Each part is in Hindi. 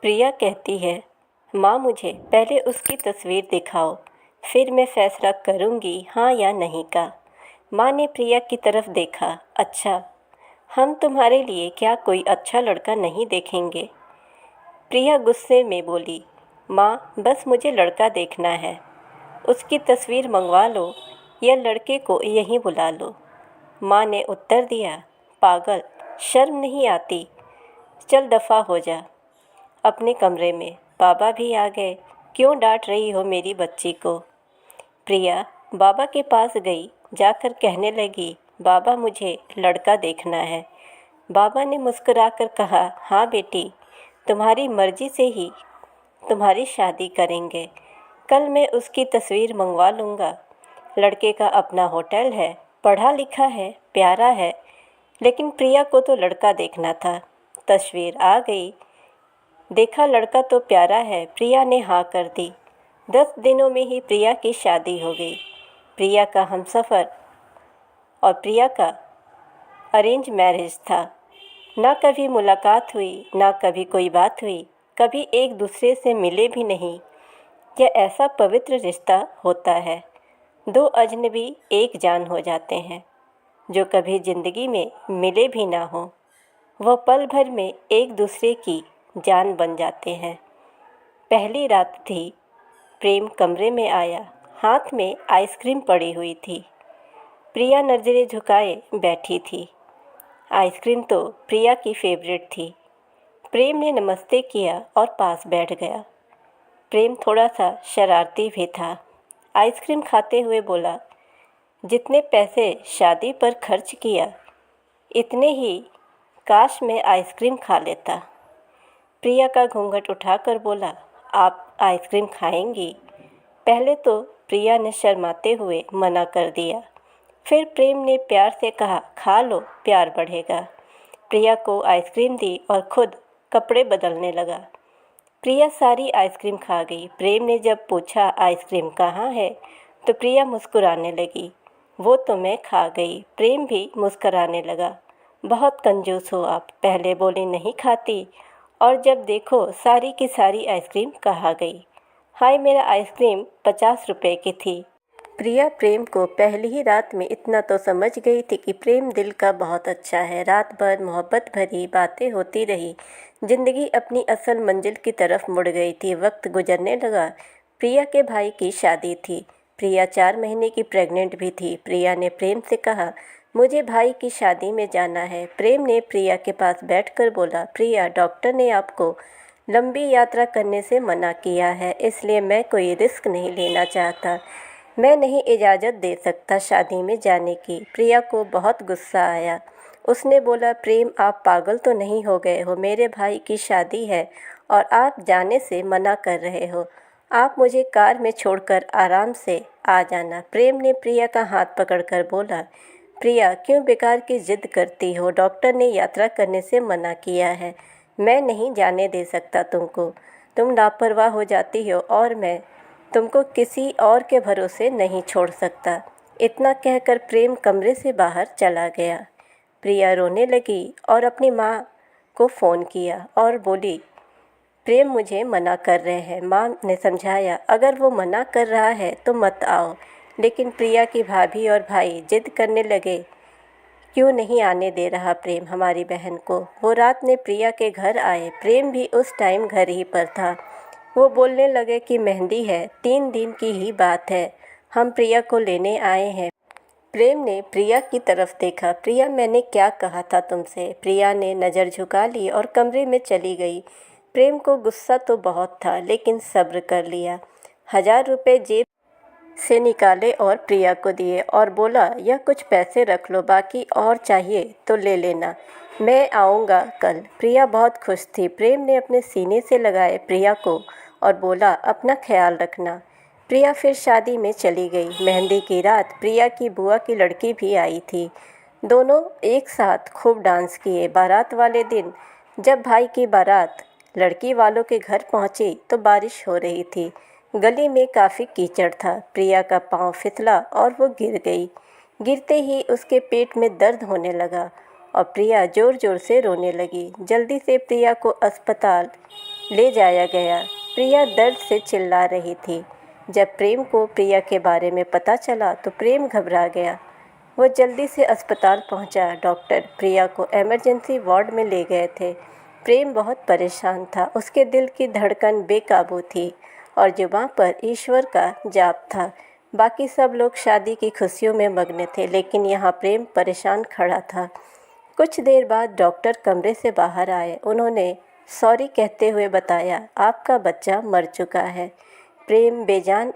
प्रिया कहती है, माँ मुझे पहले उसकी तस्वीर दिखाओ, फिर मैं फैसला करूँगी हाँ या नहीं का। माँ ने प्रिया की तरफ देखा। अच्छा, हम तुम्हारे लिए क्या कोई अच्छा लड़का नहीं देखेंगे? प्रिया गुस्से में बोली, माँ बस मुझे लड़का देखना है, उसकी तस्वीर मंगवा लो या लड़के को यहीं बुला लो। माँ ने उत्तर दिया, पागल, शर्म नहीं आती? चल दफ़ा हो जा अपने कमरे में। बाबा भी आ गए, क्यों डांट रही हो मेरी बच्ची को? प्रिया बाबा के पास गई, जाकर कहने लगी, बाबा मुझे लड़का देखना है। बाबा ने मुस्कुराकर कहा, हाँ बेटी, तुम्हारी मर्जी से ही तुम्हारी शादी करेंगे। कल मैं उसकी तस्वीर मंगवा लूँगा। लड़के का अपना होटल है, पढ़ा लिखा है, प्यारा है। लेकिन प्रिया को तो लड़का देखना था। तस्वीर आ गई, देखा लड़का तो प्यारा है। प्रिया ने हाँ कर दी। 10 दिनों में ही प्रिया की शादी हो गई। प्रिया का हमसफ़र और प्रिया का अरेंज मैरिज था। ना कभी मुलाकात हुई, ना कभी कोई बात हुई, कभी एक दूसरे से मिले भी नहीं। यह ऐसा पवित्र रिश्ता होता है, दो अजनबी एक जान हो जाते हैं, जो कभी ज़िंदगी में मिले भी ना हो, वह पल भर में एक दूसरे की जान बन जाते हैं। पहली रात थी। प्रेम कमरे में आया, हाथ में आइसक्रीम पड़ी हुई थी। प्रिया नज़रें झुकाए बैठी थी। आइसक्रीम तो प्रिया की फेवरेट थी। प्रेम ने नमस्ते किया और पास बैठ गया। प्रेम थोड़ा सा शरारती भी था। आइसक्रीम खाते हुए बोला, जितने पैसे शादी पर खर्च किया, इतने ही काश मैं आइसक्रीम खा लेता। प्रिया का घूंघट उठाकर बोला, आप आइसक्रीम खाएंगी? पहले तो प्रिया ने शर्माते हुए मना कर दिया। फिर प्रेम ने प्यार से कहा, खा लो, प्यार बढ़ेगा। प्रिया को आइसक्रीम दी और खुद कपड़े बदलने लगा। प्रिया सारी आइसक्रीम खा गई। प्रेम ने जब पूछा आइसक्रीम कहाँ है, तो प्रिया मुस्कुराने लगी, वो तो मैं खा गई। प्रेम भी मुस्कुराने लगा, बहुत कंजूस हो आप, पहले बोली नहीं खाती और जब देखो सारी की सारी आइसक्रीम कहाँ गई। हाय, मेरा आइसक्रीम 50 रुपए की थी। प्रिया प्रेम को पहली ही रात में इतना तो समझ गई थी कि प्रेम दिल का बहुत अच्छा है। रात भर मोहब्बत भरी बातें होती रही। जिंदगी अपनी असल मंजिल की तरफ मुड़ गई थी। वक्त गुजरने लगा। प्रिया के भाई की शादी थी। प्रिया 4 महीने की प्रेग्नेंट भी थी। प्रिया ने प्रेम से कहा, मुझे भाई की शादी में जाना है। प्रेम ने प्रिया के पास बैठकर बोला, प्रिया, डॉक्टर ने आपको लंबी यात्रा करने से मना किया है, इसलिए मैं कोई रिस्क नहीं लेना चाहता। मैं नहीं इजाज़त दे सकता शादी में जाने की। प्रिया को बहुत गुस्सा आया। उसने बोला, प्रेम, आप पागल तो नहीं हो गए हो? मेरे भाई की शादी है और आप जाने से मना कर रहे हो। आप मुझे कार में छोड़कर आराम से आ जाना। प्रेम ने प्रिया का हाथ पकड़कर बोला, प्रिया, क्यों बेकार की ज़िद करती हो? डॉक्टर ने यात्रा करने से मना किया है। मैं नहीं जाने दे सकता तुमको। तुम लापरवाह हो जाती हो और मैं तुमको किसी और के भरोसे नहीं छोड़ सकता। इतना कहकर प्रेम कमरे से बाहर चला गया। प्रिया रोने लगी और अपनी माँ को फ़ोन किया और बोली, प्रेम मुझे मना कर रहे हैं। माँ ने समझाया, अगर वो मना कर रहा है तो मत आओ। लेकिन प्रिया की भाभी और भाई जिद करने लगे, क्यों नहीं आने दे रहा प्रेम हमारी बहन को? वो रात में प्रिया के घर आए। प्रेम भी उस टाइम घर ही पर था। वो बोलने लगे कि मेहंदी है, 3 दिन की ही बात है, हम प्रिया को लेने आए हैं। प्रेम ने प्रिया की तरफ देखा। प्रिया, मैंने क्या कहा था तुमसे? प्रिया ने नज़र झुका ली और कमरे में चली गई। प्रेम को गुस्सा तो बहुत था, लेकिन सब्र कर लिया। 1000 रुपये जेब से निकाले और प्रिया को दिए और बोला, यह कुछ पैसे रख लो, बाकी और चाहिए तो ले लेना, मैं आऊँगा कल। प्रिया बहुत खुश थी। प्रेम ने अपने सीने से लगाए प्रिया को और बोला, अपना ख्याल रखना। प्रिया फिर शादी में चली गई। मेहंदी की रात प्रिया की बुआ की लड़की भी आई थी। दोनों एक साथ खूब डांस किए। बारात वाले दिन जब भाई की बारात लड़की वालों के घर पहुंची तो बारिश हो रही थी। गली में काफ़ी कीचड़ था। प्रिया का पाँव फिसला और वो गिर गई। गिरते ही उसके पेट में दर्द होने लगा और प्रिया ज़ोर ज़ोर से रोने लगी। जल्दी से प्रिया को अस्पताल ले जाया गया। प्रिया दर्द से चिल्ला रही थी। जब प्रेम को प्रिया के बारे में पता चला तो प्रेम घबरा गया। वो जल्दी से अस्पताल पहुंचा। डॉक्टर प्रिया को इमरजेंसी वार्ड में ले गए थे। प्रेम बहुत परेशान था। उसके दिल की धड़कन बेकाबू थी और जुबां पर ईश्वर का जाप था। बाकी सब लोग शादी की खुशियों में मग्न थे, लेकिन यहाँ प्रेम परेशान खड़ा था। कुछ देर बाद डॉक्टर कमरे से बाहर आए। उन्होंने सॉरी कहते हुए बताया, आपका बच्चा मर चुका है। प्रेम बेजान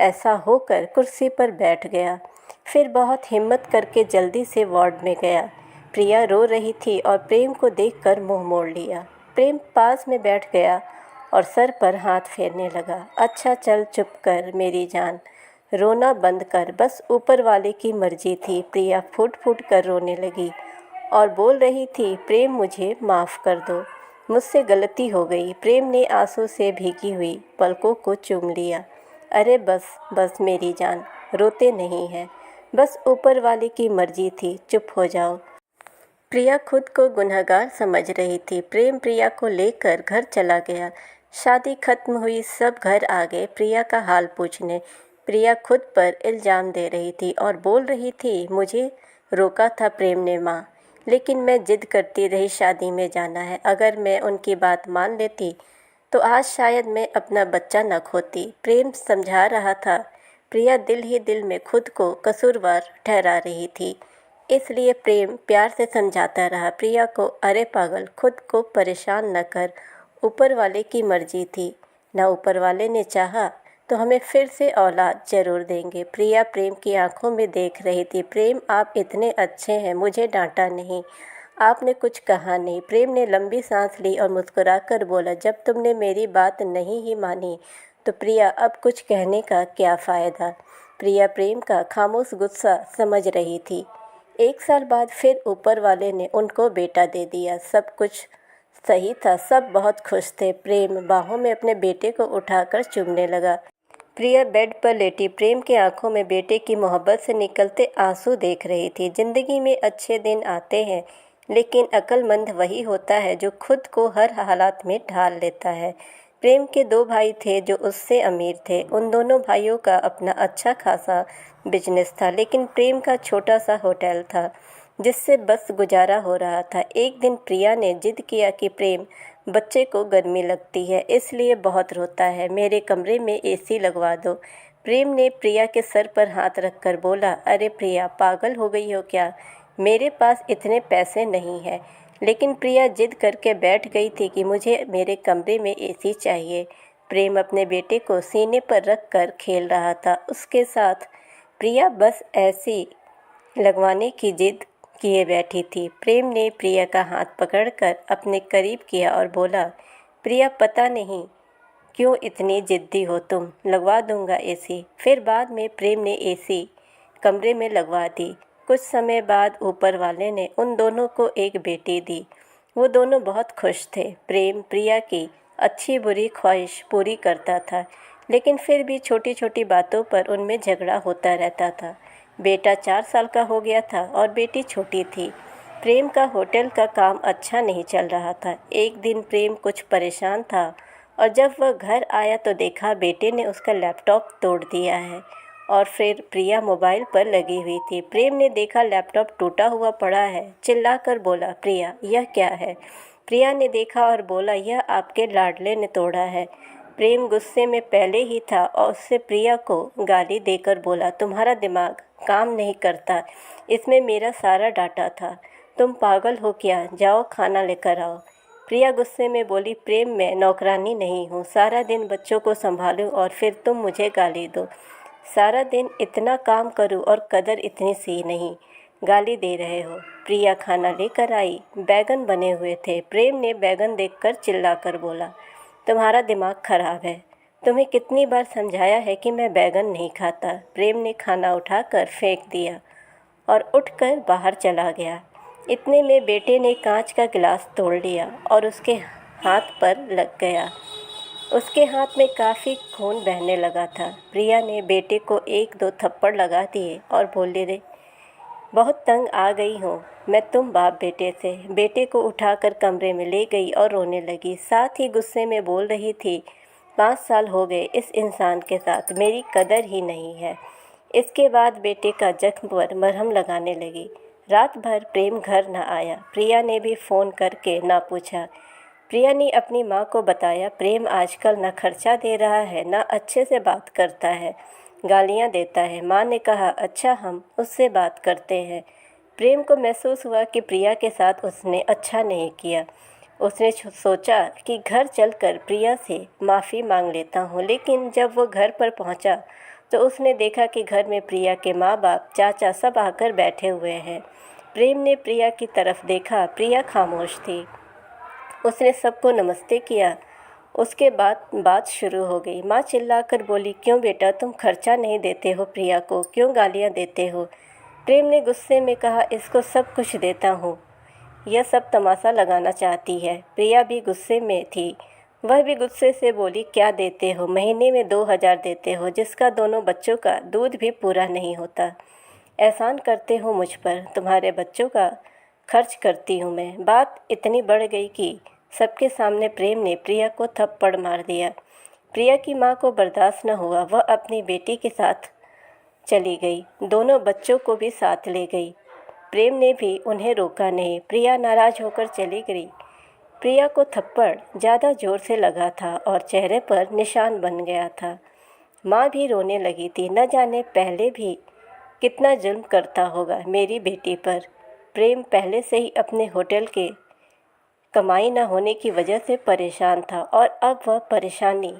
ऐसा होकर कुर्सी पर बैठ गया। फिर बहुत हिम्मत करके जल्दी से वार्ड में गया। प्रिया रो रही थी और प्रेम को देखकर मुंह मोड़ लिया। प्रेम पास में बैठ गया और सर पर हाथ फेरने लगा। अच्छा चल चुप कर मेरी जान, रोना बंद कर, बस ऊपर वाले की मर्जी थी। प्रिया फूट फूट कर रोने लगी और बोल रही थी, प्रेम मुझे माफ़ कर दो, मुझसे गलती हो गई। प्रेम ने आंसू से भीगी हुई पलकों को चूम लिया। अरे बस बस मेरी जान, रोते नहीं हैं, बस ऊपर वाले की मर्जी थी, चुप हो जाओ। प्रिया खुद को गुनहगार समझ रही थी। प्रेम प्रिया को लेकर घर चला गया। शादी खत्म हुई, सब घर आ गए प्रिया का हाल पूछने। प्रिया खुद पर इल्ज़ाम दे रही थी और बोल रही थी, मुझे रोका था प्रेम ने माँ, लेकिन मैं जिद करती रही, शादी में जाना है। अगर मैं उनकी बात मान लेती तो आज शायद मैं अपना बच्चा न खोती। प्रेम समझा रहा था। प्रिया दिल ही दिल में खुद को कसूरवार ठहरा रही थी, इसलिए प्रेम प्यार से समझाता रहा प्रिया को, अरे पागल, खुद को परेशान न कर, ऊपर वाले की मर्जी थी ना, ऊपर वाले ने चाहा तो हमें फिर से औलाद ज़रूर देंगे। प्रिया प्रेम की आंखों में देख रही थी। प्रेम, आप इतने अच्छे हैं, मुझे डांटा नहीं, आपने कुछ कहा नहीं। प्रेम ने लंबी सांस ली और मुस्कुराकर बोला, जब तुमने मेरी बात नहीं ही मानी तो प्रिया अब कुछ कहने का क्या फ़ायदा। प्रिया प्रेम का खामोश गुस्सा समझ रही थी। 1 साल बाद फिर ऊपर वाले ने उनको बेटा दे दिया। सब कुछ सही था, सब बहुत खुश थे। प्रेम बाहों में अपने बेटे को उठाकर चूमने लगा। प्रिया बेड पर लेटी प्रेम की आंखों में बेटे की मोहब्बत से निकलते आंसू देख रही थी। जिंदगी में अच्छे दिन आते हैं, लेकिन अक्लमंद वही होता है जो खुद को हर हालात में ढाल लेता है। प्रेम के 2 भाई थे जो उससे अमीर थे। उन दोनों भाइयों का अपना अच्छा खासा बिजनेस था, लेकिन प्रेम का छोटा सा होटल था जिससे बस गुजारा हो रहा था। एक दिन प्रिया ने जिद किया कि प्रेम, बच्चे को गर्मी लगती है इसलिए बहुत रोता है, मेरे कमरे में एसी लगवा दो। प्रेम ने प्रिया के सर पर हाथ रखकर बोला, अरे प्रिया, पागल हो गई हो क्या, मेरे पास इतने पैसे नहीं हैं। लेकिन प्रिया जिद करके बैठ गई थी कि मुझे मेरे कमरे में एसी चाहिए। प्रेम अपने बेटे को सीने पर रख कर खेल रहा था, उसके साथ प्रिया बस ऐसी लगवाने की जिद किए बैठी थी। प्रेम ने प्रिया का हाथ पकड़कर अपने करीब किया और बोला, प्रिया, पता नहीं क्यों इतनी जिद्दी हो तुम, लगवा दूंगा एसी। फिर बाद में प्रेम ने एसी कमरे में लगवा दी। कुछ समय बाद ऊपर वाले ने उन दोनों को एक बेटी दी। वो दोनों बहुत खुश थे। प्रेम प्रिया की अच्छी बुरी ख्वाहिश पूरी करता था, लेकिन फिर भी छोटी छोटी बातों पर उनमें झगड़ा होता रहता था। बेटा 4 साल का हो गया था और बेटी छोटी थी। प्रेम का होटल का काम अच्छा नहीं चल रहा था। एक दिन प्रेम कुछ परेशान था और जब वह घर आया तो देखा बेटे ने उसका लैपटॉप तोड़ दिया है और फिर प्रिया मोबाइल पर लगी हुई थी। प्रेम ने देखा लैपटॉप टूटा हुआ पड़ा है, चिल्लाकर बोला, प्रिया, यह क्या है। प्रिया ने देखा और बोला, यह आपके लाडले ने तोड़ा है। प्रेम गुस्से में पहले ही था और उससे प्रिया को गाली देकर बोला, तुम्हारा दिमाग काम नहीं करता, इसमें मेरा सारा डाटा था, तुम पागल हो क्या, जाओ खाना लेकर आओ। प्रिया गुस्से में बोली, प्रेम, मैं नौकरानी नहीं हूँ, सारा दिन बच्चों को संभालूं और फिर तुम मुझे गाली दो। सारा दिन इतना काम करूं और कदर इतनी सी नहीं, गाली दे रहे हो। प्रिया खाना लेकर आई। बैगन बने हुए थे। प्रेम ने बैगन देखकर चिल्लाकर बोला, तुम्हारा दिमाग खराब है, तुम्हें कितनी बार समझाया है कि मैं बैगन नहीं खाता। प्रेम ने खाना उठाकर फेंक दिया और उठकर बाहर चला गया। इतने में बेटे ने कांच का गिलास तोड़ लिया और उसके हाथ पर लग गया। उसके हाथ में काफ़ी खून बहने लगा था। प्रिया ने बेटे को 1-2 थप्पड़ लगा दिए और बोली, रे बहुत तंग आ गई हूँ, मैं तुम बाप बेटे से। बेटे को उठाकर कमरे में ले गई और रोने लगी, साथ ही गुस्से में बोल रही थी, 5 साल हो गए इस इंसान के साथ, मेरी कदर ही नहीं है। इसके बाद बेटे का जख्म पर मरहम लगाने लगी। रात भर प्रेम घर न आया। प्रिया ने भी फ़ोन करके ना पूछा। प्रिया ने अपनी माँ को बताया, प्रेम आजकल न खर्चा दे रहा है, न अच्छे से बात करता है, गालियाँ देता है। माँ ने कहा, अच्छा हम उससे बात करते हैं। प्रेम को महसूस हुआ कि प्रिया के साथ उसने अच्छा नहीं किया। उसने सोचा कि घर चलकर प्रिया से माफ़ी मांग लेता हूँ, लेकिन जब वो घर पर पहुँचा तो उसने देखा कि घर में प्रिया के माँ बाप, चाचा सब आकर बैठे हुए हैं। प्रेम ने प्रिया की तरफ देखा। प्रिया खामोश थी। उसने सबको नमस्ते किया। उसके बाद बात शुरू हो गई। माँ चिल्लाकर बोली, क्यों बेटा तुम खर्चा नहीं देते हो प्रिया को, क्यों गालियाँ देते हो? प्रेम ने गुस्से में कहा, इसको सब कुछ देता हूँ, यह सब तमाशा लगाना चाहती है। प्रिया भी गुस्से में थी। वह भी गुस्से से बोली, क्या देते हो? महीने में 2000 देते हो, जिसका दोनों बच्चों का दूध भी पूरा नहीं होता। एहसान करते हो मुझ पर, तुम्हारे बच्चों का खर्च करती हूँ मैं। बात इतनी बढ़ गई कि सबके सामने प्रेम ने प्रिया को थप्पड़ मार दिया। प्रिया की माँ को बर्दाश्त न हुआ। वह अपनी बेटी के साथ चली गई, दोनों बच्चों को भी साथ ले गई। प्रेम ने भी उन्हें रोका नहीं। प्रिया नाराज़ होकर चली गई। प्रिया को थप्पड़ ज़्यादा ज़ोर से लगा था और चेहरे पर निशान बन गया था। माँ भी रोने लगी थी। न जाने पहले भी कितना जुल्म करता होगा मेरी बेटी पर। प्रेम पहले से ही अपने होटल के कमाई न होने की वजह से परेशान था और अब वह परेशानी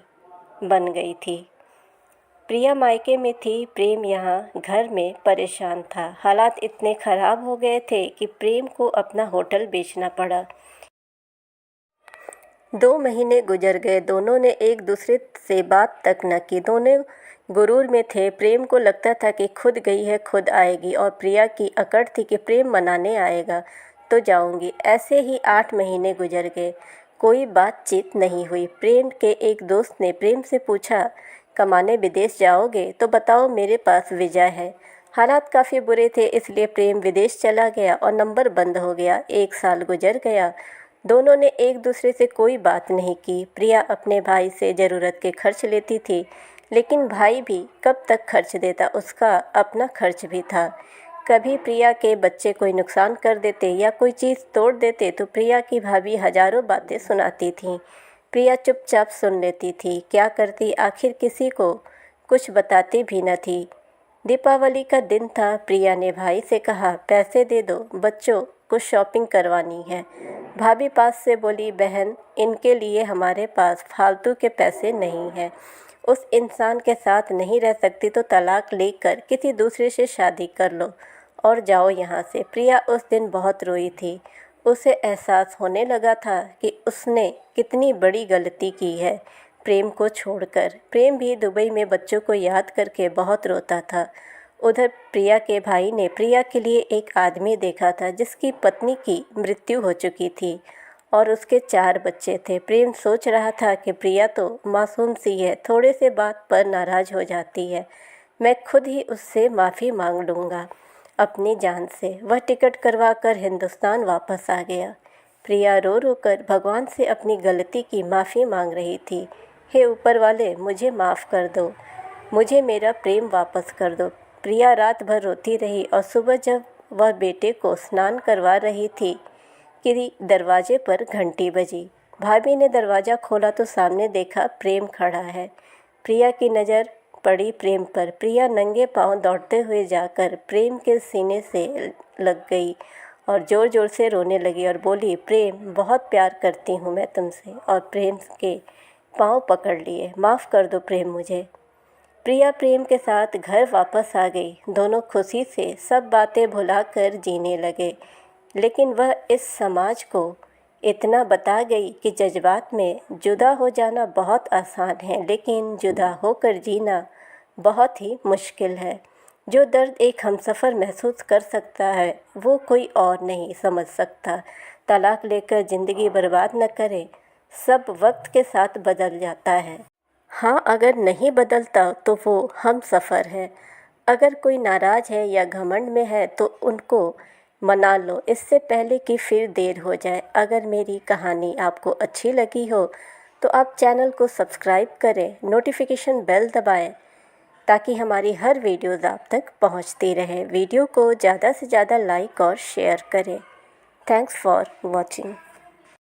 बन गई थी। प्रिया मायके में थी, प्रेम यहाँ घर में परेशान था। हालात इतने ख़राब हो गए थे कि प्रेम को अपना होटल बेचना पड़ा। 2 महीने गुजर गए। दोनों ने एक दूसरे से बात तक न की। दोनों गुरूर में थे। प्रेम को लगता था कि खुद गई है खुद आएगी, और प्रिया की अकड़ थी कि प्रेम मनाने आएगा तो जाऊंगी। ऐसे ही 8 महीने गुजर गए। कोई बातचीत नहीं हुई। प्रेम के एक दोस्त ने प्रेम से पूछा, कमाने विदेश जाओगे? तो बताओ, मेरे पास वीज़ा है। हालात काफ़ी बुरे थे, इसलिए प्रेम विदेश चला गया और नंबर बंद हो गया। 1 साल गुजर गया। दोनों ने एक दूसरे से कोई बात नहीं की। प्रिया अपने भाई से ज़रूरत के खर्च लेती थी, लेकिन भाई भी कब तक खर्च देता, उसका अपना खर्च भी था। कभी प्रिया के बच्चे कोई नुकसान कर देते या कोई चीज़ तोड़ देते तो प्रिया की भाभी हज़ारों बातें सुनाती थीं। प्रिया चुपचाप सुन लेती थी। क्या करती, आखिर किसी को कुछ बताती भी न थी। दीपावली का दिन था। प्रिया ने भाई से कहा, पैसे दे दो, बच्चों को शॉपिंग करवानी है। भाभी पास से बोली, बहन इनके लिए हमारे पास फालतू के पैसे नहीं हैं। उस इंसान के साथ नहीं रह सकती तो तलाक लेकर किसी दूसरे से शादी कर लो और जाओ यहाँ से। प्रिया उस दिन बहुत रोई थी। उसे एहसास होने लगा था कि उसने कितनी बड़ी गलती की है प्रेम को छोड़कर। प्रेम भी दुबई में बच्चों को याद करके बहुत रोता था। उधर प्रिया के भाई ने प्रिया के लिए एक आदमी देखा था जिसकी पत्नी की मृत्यु हो चुकी थी और उसके 4 बच्चे थे। प्रेम सोच रहा था कि प्रिया तो मासूम सी है, थोड़े से बात पर नाराज़ हो जाती है, मैं खुद ही उससे माफ़ी मांग लूँगा अपनी जान से। वह टिकट करवा कर हिंदुस्तान वापस आ गया। प्रिया रो रो कर भगवान से अपनी गलती की माफ़ी मांग रही थी। हे ऊपर वाले, मुझे माफ़ कर दो, मुझे मेरा प्रेम वापस कर दो। प्रिया रात भर रोती रही और सुबह जब वह बेटे को स्नान करवा रही थी कि दरवाजे पर घंटी बजी। भाभी ने दरवाज़ा खोला तो सामने देखा प्रेम खड़ा है। प्रिया की नज़र पड़ी प्रेम पर। प्रिया नंगे पांव दौड़ते हुए जाकर प्रेम के सीने से लग गई और ज़ोर ज़ोर से रोने लगी और बोली, प्रेम बहुत प्यार करती हूँ मैं तुमसे। और प्रेम के पांव पकड़ लिए। माफ़ कर दो प्रेम मुझे। प्रिया प्रेम के साथ घर वापस आ गई। दोनों खुशी से सब बातें भुलाकर जीने लगे। लेकिन वह इस समाज को इतना बता गई कि जज्बात में जुदा हो जाना बहुत आसान है, लेकिन जुदा होकर जीना बहुत ही मुश्किल है। जो दर्द एक हमसफ़र महसूस कर सकता है वो कोई और नहीं समझ सकता। तलाक लेकर ज़िंदगी बर्बाद न करें, सब वक्त के साथ बदल जाता है। हाँ, अगर नहीं बदलता तो वो हमसफ़र है। अगर कोई नाराज़ है या घमंड में है तो उनको मना लो इससे पहले कि फिर देर हो जाए। अगर मेरी कहानी आपको अच्छी लगी हो तो आप चैनल को सब्सक्राइब करें, नोटिफिकेशन बेल दबाएं ताकि हमारी हर वीडियोज़ आप तक पहुंचती रहे। वीडियो को ज़्यादा से ज़्यादा लाइक और शेयर करें। Thanks for watching.